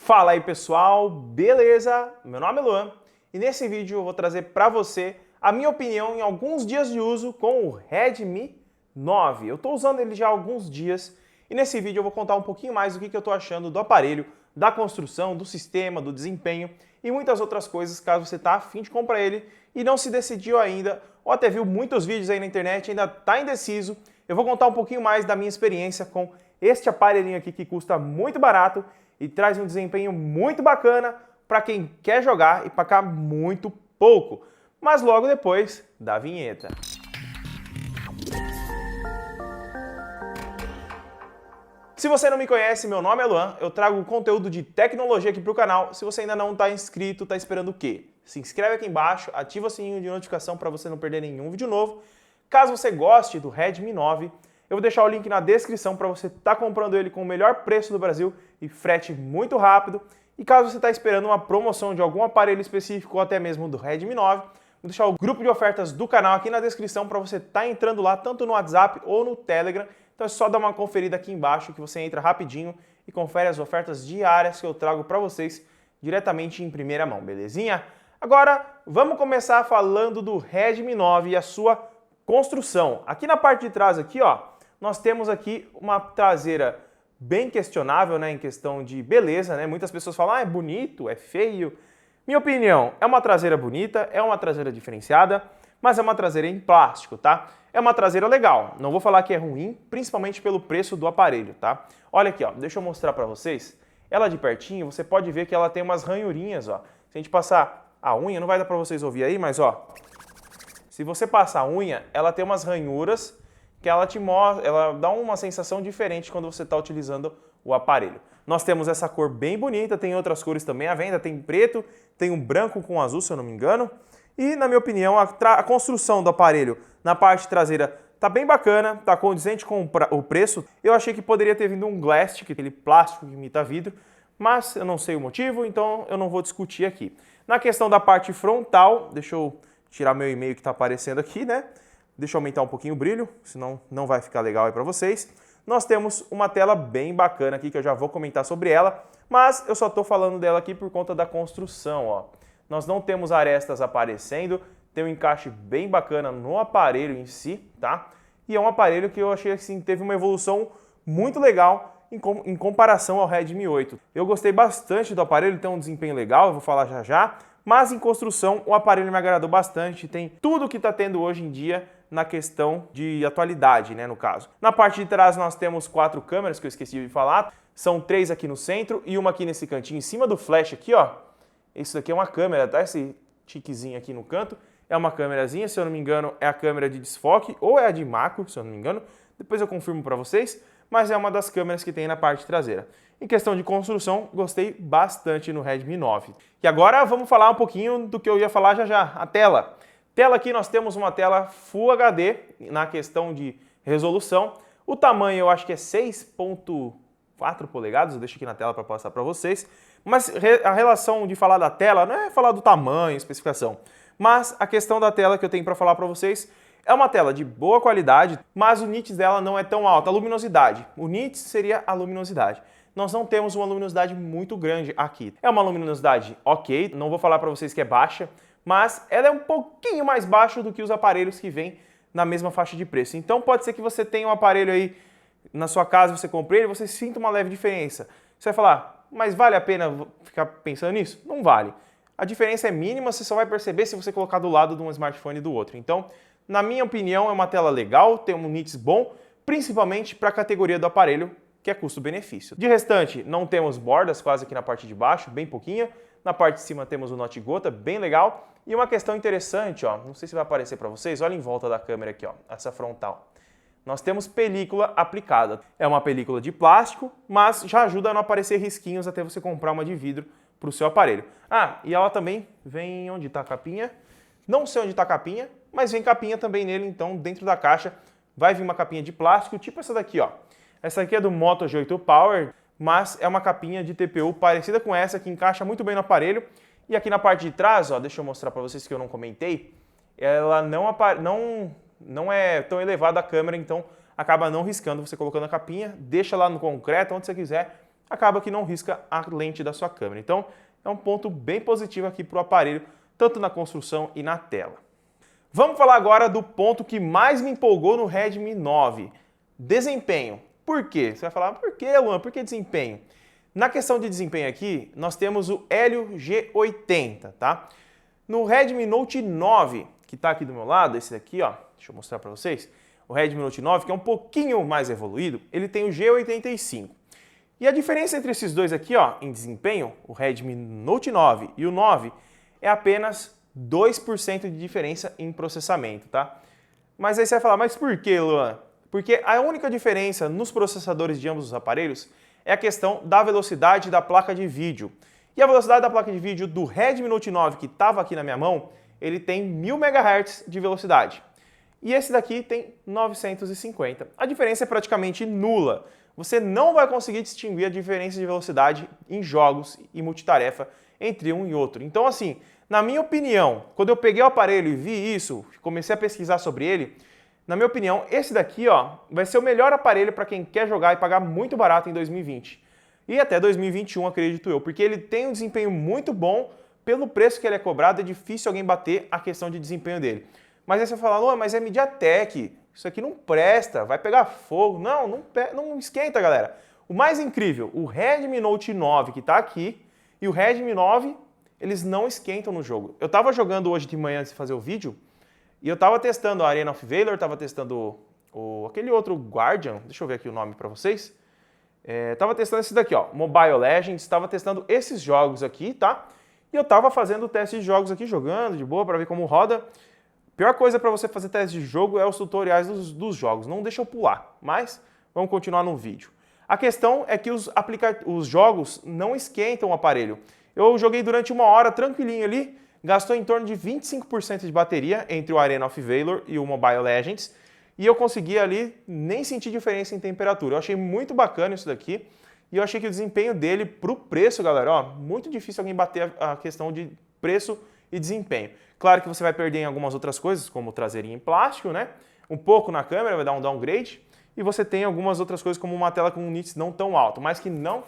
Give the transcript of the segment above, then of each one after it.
Fala aí pessoal, beleza? Meu nome é Luan e nesse vídeo eu vou trazer para você a minha opinião em alguns dias de uso com o Redmi 9. Eu estou usando ele já há alguns dias e nesse vídeo eu vou contar um pouquinho mais do que eu estou achando do aparelho, da construção, do sistema, do desempenho e muitas outras coisas caso você está a fim de comprar ele e não se decidiu ainda ou até viu muitos vídeos aí na internet e ainda está indeciso. Eu vou contar um pouquinho mais da minha experiência com este aparelhinho aqui que custa muito barato e traz um desempenho muito bacana para quem quer jogar e pagar muito pouco. Mas logo depois da vinheta. Se você não me conhece, meu nome é Luan, eu trago conteúdo de tecnologia aqui para o canal. Se você ainda não está inscrito, está esperando o quê? Se inscreve aqui embaixo, ativa o sininho de notificação para você não perder nenhum vídeo novo. Caso você goste do Redmi 9, eu vou deixar o link na descrição para você estar comprando ele com o melhor preço do Brasil e frete muito rápido. E caso você está esperando uma promoção de algum aparelho específico ou até mesmo do Redmi 9, vou deixar o grupo de ofertas do canal aqui na descrição para você estar entrando lá tanto no WhatsApp ou no Telegram. Então é só dar uma conferida aqui embaixo que você entra rapidinho e confere as ofertas diárias que eu trago para vocês diretamente em primeira mão, belezinha? Agora vamos começar falando do Redmi 9 e a sua construção. Aqui na parte de trás aqui, ó, nós temos aqui uma traseira bem questionável, né, em questão de beleza, né? Muitas pessoas falam, é bonito, é feio. Minha opinião, é uma traseira bonita, é uma traseira diferenciada, mas é uma traseira em plástico, tá? É uma traseira legal, não vou falar que é ruim, principalmente pelo preço do aparelho, tá? Olha aqui, ó, deixa eu mostrar pra vocês. Ela de pertinho, você pode ver que ela tem umas ranhurinhas, ó. Se a gente passar a unha, não vai dar pra vocês ouvir aí, mas ó, se você passar a unha, ela tem umas ranhuras que ela te mostra, ela dá uma sensação diferente quando você está utilizando o aparelho. Nós temos essa cor bem bonita, tem outras cores também à venda, tem preto, tem um branco com azul, se eu não me engano. E, na minha opinião, a construção do aparelho na parte traseira tá bem bacana, tá condizente com o preço. Eu achei que poderia ter vindo um Glastic, aquele plástico que imita vidro, mas eu não sei o motivo, então eu não vou discutir aqui. Na questão da parte frontal, deixa eu tirar meu e-mail que está aparecendo aqui, né? Deixa eu aumentar um pouquinho o brilho, senão não vai ficar legal aí para vocês. Nós temos uma tela bem bacana aqui, que eu já vou comentar sobre ela, mas eu só estou falando dela aqui por conta da construção, ó. Nós não temos arestas aparecendo, tem um encaixe bem bacana no aparelho em si, tá? E é um aparelho que eu achei assim, teve uma evolução muito legal em comparação ao Redmi 8. Eu gostei bastante do aparelho, tem um desempenho legal, eu vou falar já já, mas em construção o aparelho me agradou bastante, tem tudo que está tendo hoje em dia na questão de atualidade, né, no caso. Na parte de trás nós temos 4 câmeras que eu esqueci de falar, são 3 aqui no centro e uma aqui nesse cantinho, em cima do flash aqui, ó. Isso daqui é uma câmera, tá? Esse tiquezinho aqui no canto é uma câmerazinha, se eu não me engano é a câmera de desfoque ou é a de macro, se eu não me engano. Depois eu confirmo para vocês, mas é uma das câmeras que tem na parte traseira. Em questão de construção, gostei bastante no Redmi 9. E agora vamos falar um pouquinho do que eu ia falar já já, a tela. Tela aqui nós temos uma tela Full HD na questão de resolução. O tamanho eu acho que é 6.4 polegadas, eu deixo aqui na tela para passar para vocês. Mas a relação de falar da tela não é falar do tamanho, especificação. Mas a questão da tela que eu tenho para falar para vocês é uma tela de boa qualidade, mas o nits dela não é tão alto, a luminosidade. O nits seria a luminosidade. Nós não temos uma luminosidade muito grande aqui. É uma luminosidade ok, não vou falar para vocês que é baixa, mas ela é um pouquinho mais baixa do que os aparelhos que vêm na mesma faixa de preço. Então pode ser que você tenha um aparelho aí na sua casa, você compre ele e você sinta uma leve diferença. Você vai falar, mas vale a pena ficar pensando nisso? Não vale. A diferença é mínima, você só vai perceber se você colocar do lado de um smartphone e do outro. Então, na minha opinião, é uma tela legal, tem um nits bom, principalmente para a categoria do aparelho, que é custo-benefício. De restante, não temos bordas quase aqui na parte de baixo, bem pouquinha. Na parte de cima temos o Note Gota, bem legal. E uma questão interessante, ó, não sei se vai aparecer para vocês, olha em volta da câmera aqui, ó, essa frontal. Nós temos película aplicada. É uma película de plástico, mas já ajuda a não aparecer risquinhos até você comprar uma de vidro para o seu aparelho. Ah, e ela também vem onde está a capinha. Não sei onde está a capinha, mas vem capinha também nele, então dentro da caixa vai vir uma capinha de plástico, tipo essa daqui, ó. Essa aqui é do Moto G8 Power, mas é uma capinha de TPU parecida com essa, que encaixa muito bem no aparelho. E aqui na parte de trás, ó, deixa eu mostrar para vocês que eu não comentei, ela não é tão elevada a câmera, então acaba não riscando você colocando a capinha, deixa lá no concreto, onde você quiser, acaba que não risca a lente da sua câmera. Então, é um ponto bem positivo aqui para o aparelho, tanto na construção e na tela. Vamos falar agora do ponto que mais me empolgou no Redmi 9, desempenho. Por quê? Você vai falar, por que, Luan? Por que desempenho? Na questão de desempenho aqui, nós temos o Helio G80, tá? No Redmi Note 9, que está aqui do meu lado, esse daqui, ó, deixa eu mostrar para vocês, o Redmi Note 9, que é um pouquinho mais evoluído, ele tem o G85. E a diferença entre esses dois aqui, ó, em desempenho, o Redmi Note 9 e o 9, é apenas 2% de diferença em processamento, tá? Mas aí você vai falar, mas por que, Luan? Porque a única diferença nos processadores de ambos os aparelhos é a questão da velocidade da placa de vídeo. E a velocidade da placa de vídeo do Redmi Note 9, que estava aqui na minha mão, ele tem 1000 MHz de velocidade. E esse daqui tem 950. A diferença é praticamente nula. Você não vai conseguir distinguir a diferença de velocidade em jogos e multitarefa entre um e outro. Então, assim, na minha opinião, quando eu peguei o aparelho e vi isso, comecei a pesquisar sobre ele, na minha opinião, esse daqui, ó, vai ser o melhor aparelho para quem quer jogar e pagar muito barato em 2020. E até 2021, acredito eu, porque ele tem um desempenho muito bom, pelo preço que ele é cobrado, é difícil alguém bater a questão de desempenho dele. Mas aí você fala, Luan, mas é MediaTek, isso aqui não presta, vai pegar fogo. Não esquenta, galera. O mais incrível, o Redmi Note 9 que está aqui e o Redmi 9, eles não esquentam no jogo. Eu estava jogando hoje de manhã antes de fazer o vídeo, e eu estava testando a Arena of Valor, estava testando aquele outro Guardian, deixa eu ver aqui o nome para vocês. Estava testando esse daqui, ó, Mobile Legends, estava testando esses jogos aqui, tá? E eu estava fazendo o teste de jogos aqui, jogando de boa para ver como roda. Pior coisa para você fazer teste de jogo é os tutoriais dos jogos, não deixa eu pular, mas vamos continuar no vídeo. A questão é que os jogos não esquentam o aparelho. Eu joguei durante 1 hora tranquilinho ali, gastou em torno de 25% de bateria entre o Arena of Valor e o Mobile Legends, e eu consegui ali nem sentir diferença em temperatura. Eu achei muito bacana isso daqui, e eu achei que o desempenho dele pro preço, galera, ó, muito difícil alguém bater a questão de preço e desempenho. Claro que você vai perder em algumas outras coisas, como o traseirinho em plástico, né? Um pouco na câmera, vai dar um downgrade, e você tem algumas outras coisas como uma tela com um nits não tão alto, mas que não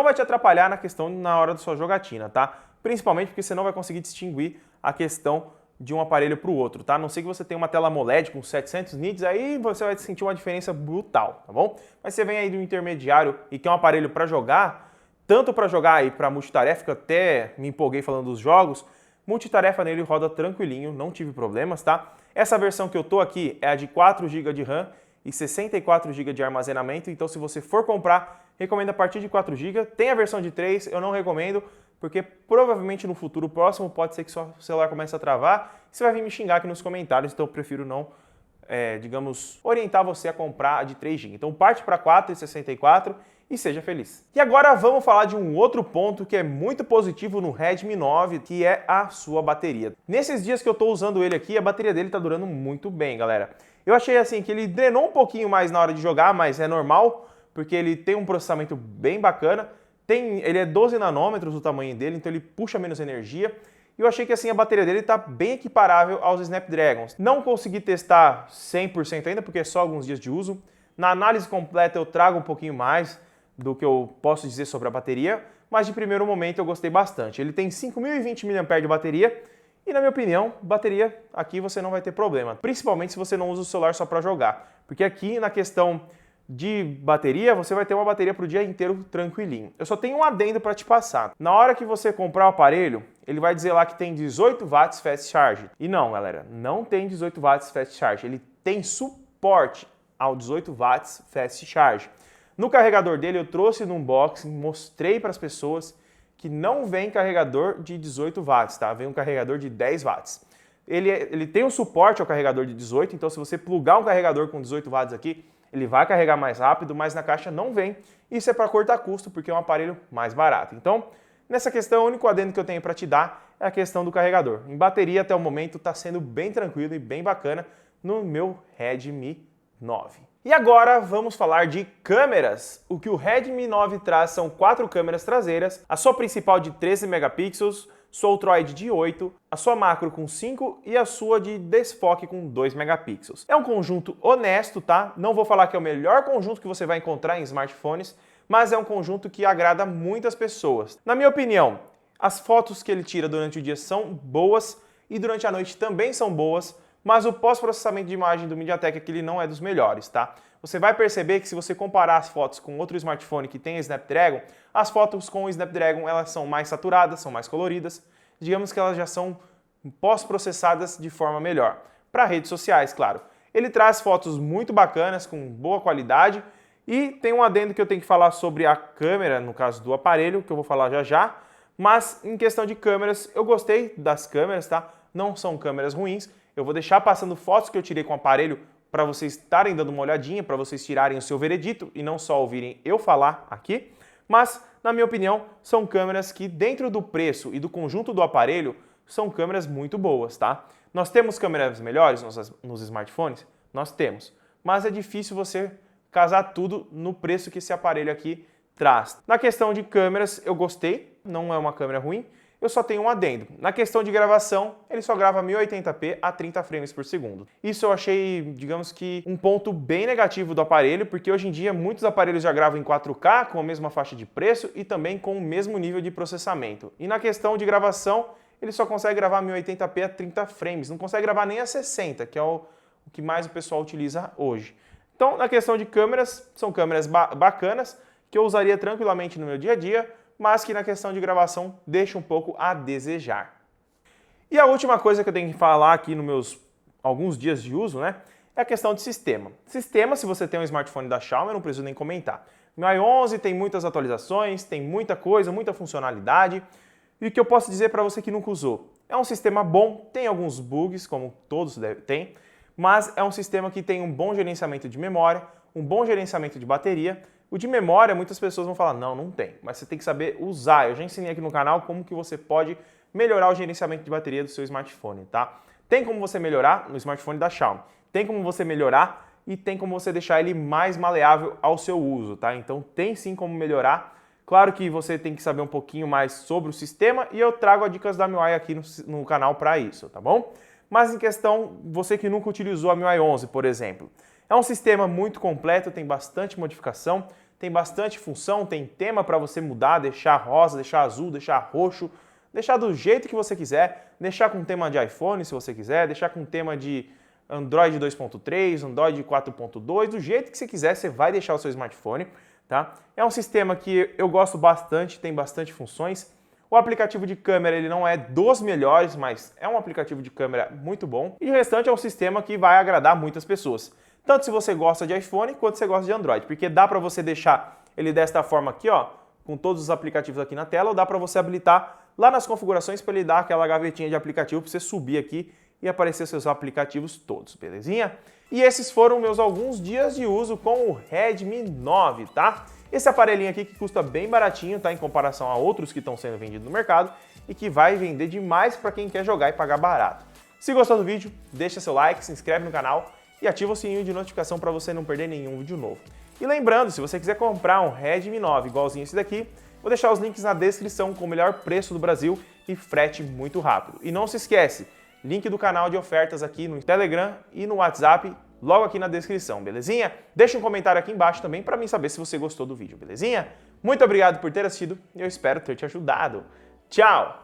vai te atrapalhar na hora da sua jogatina, tá? Principalmente porque você não vai conseguir distinguir a questão de um aparelho para o outro, tá? A não sei que você tenha uma tela AMOLED com 700 nits, aí você vai sentir uma diferença brutal, tá bom? Mas você vem aí do intermediário e quer um aparelho para jogar, tanto para jogar aí para multitarefa, que eu até me empolguei falando dos jogos, multitarefa nele roda tranquilinho, não tive problemas, tá? Essa versão que eu tô aqui é a de 4 GB de RAM e 64 GB de armazenamento, então se você for comprar, recomendo a partir de 4 GB. Tem a versão de 3, eu não recomendo, porque provavelmente no futuro próximo pode ser que seu celular comece a travar e você vai vir me xingar aqui nos comentários, então eu prefiro não, digamos, orientar você a comprar a de 3 GB. Então parte para 4 e 64 e seja feliz. E agora vamos falar de um outro ponto que é muito positivo no Redmi 9, que é a sua bateria. Nesses dias que eu estou usando ele aqui, a bateria dele está durando muito bem, galera. Eu achei assim que ele drenou um pouquinho mais na hora de jogar, mas é normal, porque ele tem um processamento bem bacana. Ele é 12 nanômetros o tamanho dele, então ele puxa menos energia. E eu achei que assim a bateria dele está bem equiparável aos Snapdragons. Não consegui testar 100% ainda, porque é só alguns dias de uso. Na análise completa eu trago um pouquinho mais do que eu posso dizer sobre a bateria, mas de primeiro momento eu gostei bastante. Ele tem 5.020 mAh de bateria e, na minha opinião, bateria aqui você não vai ter problema, principalmente se você não usa o celular só para jogar, porque aqui na questão de bateria, você vai ter uma bateria para o dia inteiro tranquilinho. Eu só tenho um adendo para te passar. Na hora que você comprar o aparelho, ele vai dizer lá que tem 18 watts fast charge. E não, galera, não tem 18 watts fast charge. Ele tem suporte ao 18 watts fast charge. No carregador dele, eu trouxe no unboxing, mostrei para as pessoas que não vem carregador de 18 watts, tá? Vem um carregador de 10 watts. Ele tem um suporte ao carregador de 18, então se você plugar um carregador com 18 watts aqui, ele vai carregar mais rápido, mas na caixa não vem. Isso é para cortar custo, porque é um aparelho mais barato. Então, nessa questão, o único adendo que eu tenho para te dar é a questão do carregador. Em bateria, até o momento, está sendo bem tranquilo e bem bacana no meu Redmi 9. E agora vamos falar de câmeras. O que o Redmi 9 traz são 4 câmeras traseiras, a sua principal de 13 megapixels, sua ultroide de 8, a sua macro com 5 e a sua de desfoque com 2 megapixels. É um conjunto honesto, tá? Não vou falar que é o melhor conjunto que você vai encontrar em smartphones, mas é um conjunto que agrada muitas pessoas. Na minha opinião, as fotos que ele tira durante o dia são boas e durante a noite também são boas, mas o pós-processamento de imagem do MediaTek aqui ele não é dos melhores, tá? Você vai perceber que se você comparar as fotos com outro smartphone que tem Snapdragon, as fotos com o Snapdragon elas são mais saturadas, são mais coloridas, digamos que elas já são pós-processadas de forma melhor. Para redes sociais, claro. Ele traz fotos muito bacanas, com boa qualidade, e tem um adendo que eu tenho que falar sobre a câmera, no caso do aparelho, que eu vou falar já já, mas em questão de câmeras, eu gostei das câmeras, tá? Não são câmeras ruins, eu vou deixar passando fotos que eu tirei com o aparelho para vocês estarem dando uma olhadinha, para vocês tirarem o seu veredito e não só ouvirem eu falar aqui, mas, na minha opinião, são câmeras que dentro do preço e do conjunto do aparelho, são câmeras muito boas, tá? Nós temos câmeras melhores nos smartphones? Nós temos, mas é difícil você casar tudo no preço que esse aparelho aqui traz. Na questão de câmeras, eu gostei, não é uma câmera ruim, eu só tenho um adendo. Na questão de gravação, ele só grava 1080p a 30 frames por segundo. Isso eu achei, digamos que, um ponto bem negativo do aparelho, porque hoje em dia muitos aparelhos já gravam em 4K com a mesma faixa de preço e também com o mesmo nível de processamento. E na questão de gravação, ele só consegue gravar 1080p a 30 frames, não consegue gravar nem a 60, que é o que mais o pessoal utiliza hoje. Então, na questão de câmeras, são câmeras bacanas, que eu usaria tranquilamente no meu dia a dia, mas que na questão de gravação deixa um pouco a desejar. E a última coisa que eu tenho que falar aqui nos meus alguns dias de uso, né, é a questão de sistema. Sistema, se você tem um smartphone da Xiaomi, eu não preciso nem comentar. MIUI 11 tem muitas atualizações, tem muita coisa, muita funcionalidade. E o que eu posso dizer para você que nunca usou? É um sistema bom, tem alguns bugs, como todos têm, mas é um sistema que tem um bom gerenciamento de memória, um bom gerenciamento de bateria. O de memória, muitas pessoas vão falar, não tem, mas você tem que saber usar. Eu já ensinei aqui no canal como que você pode melhorar o gerenciamento de bateria do seu smartphone, tá? Tem como você melhorar no smartphone da Xiaomi, tem como você melhorar e tem como você deixar ele mais maleável ao seu uso, tá? Então tem sim como melhorar. Claro que você tem que saber um pouquinho mais sobre o sistema e eu trago as dicas da MIUI aqui no canal para isso, tá bom? Mas em questão, você que nunca utilizou a MIUI 11, por exemplo, é um sistema muito completo, tem bastante modificação, tem bastante função, tem tema para você mudar, deixar rosa, deixar azul, deixar roxo, deixar do jeito que você quiser, deixar com tema de iPhone se você quiser, deixar com tema de Android 2.3, Android 4.2, do jeito que você quiser, você vai deixar o seu smartphone, tá? É um sistema que eu gosto bastante, tem bastante funções. O aplicativo de câmera ele não é dos melhores, mas é um aplicativo de câmera muito bom. E o restante é um sistema que vai agradar muitas pessoas. Tanto se você gosta de iPhone, quanto se você gosta de Android. Porque dá para você deixar ele desta forma aqui, ó, com todos os aplicativos aqui na tela, ou dá para você habilitar lá nas configurações para ele dar aquela gavetinha de aplicativo para você subir aqui e aparecer seus aplicativos todos, belezinha? E esses foram meus alguns dias de uso com o Redmi 9, tá? Esse aparelhinho aqui que custa bem baratinho, tá? Em comparação a outros que estão sendo vendidos no mercado e que vai vender demais para quem quer jogar e pagar barato. Se gostou do vídeo, deixa seu like, se inscreve no canal e ativa o sininho de notificação para você não perder nenhum vídeo novo. E lembrando, se você quiser comprar um Redmi 9 igualzinho esse daqui, vou deixar os links na descrição com o melhor preço do Brasil e frete muito rápido. E não se esquece, link do canal de ofertas aqui no Telegram e no WhatsApp, logo aqui na descrição, belezinha? Deixa um comentário aqui embaixo também para mim saber se você gostou do vídeo, belezinha? Muito obrigado por ter assistido e eu espero ter te ajudado. Tchau!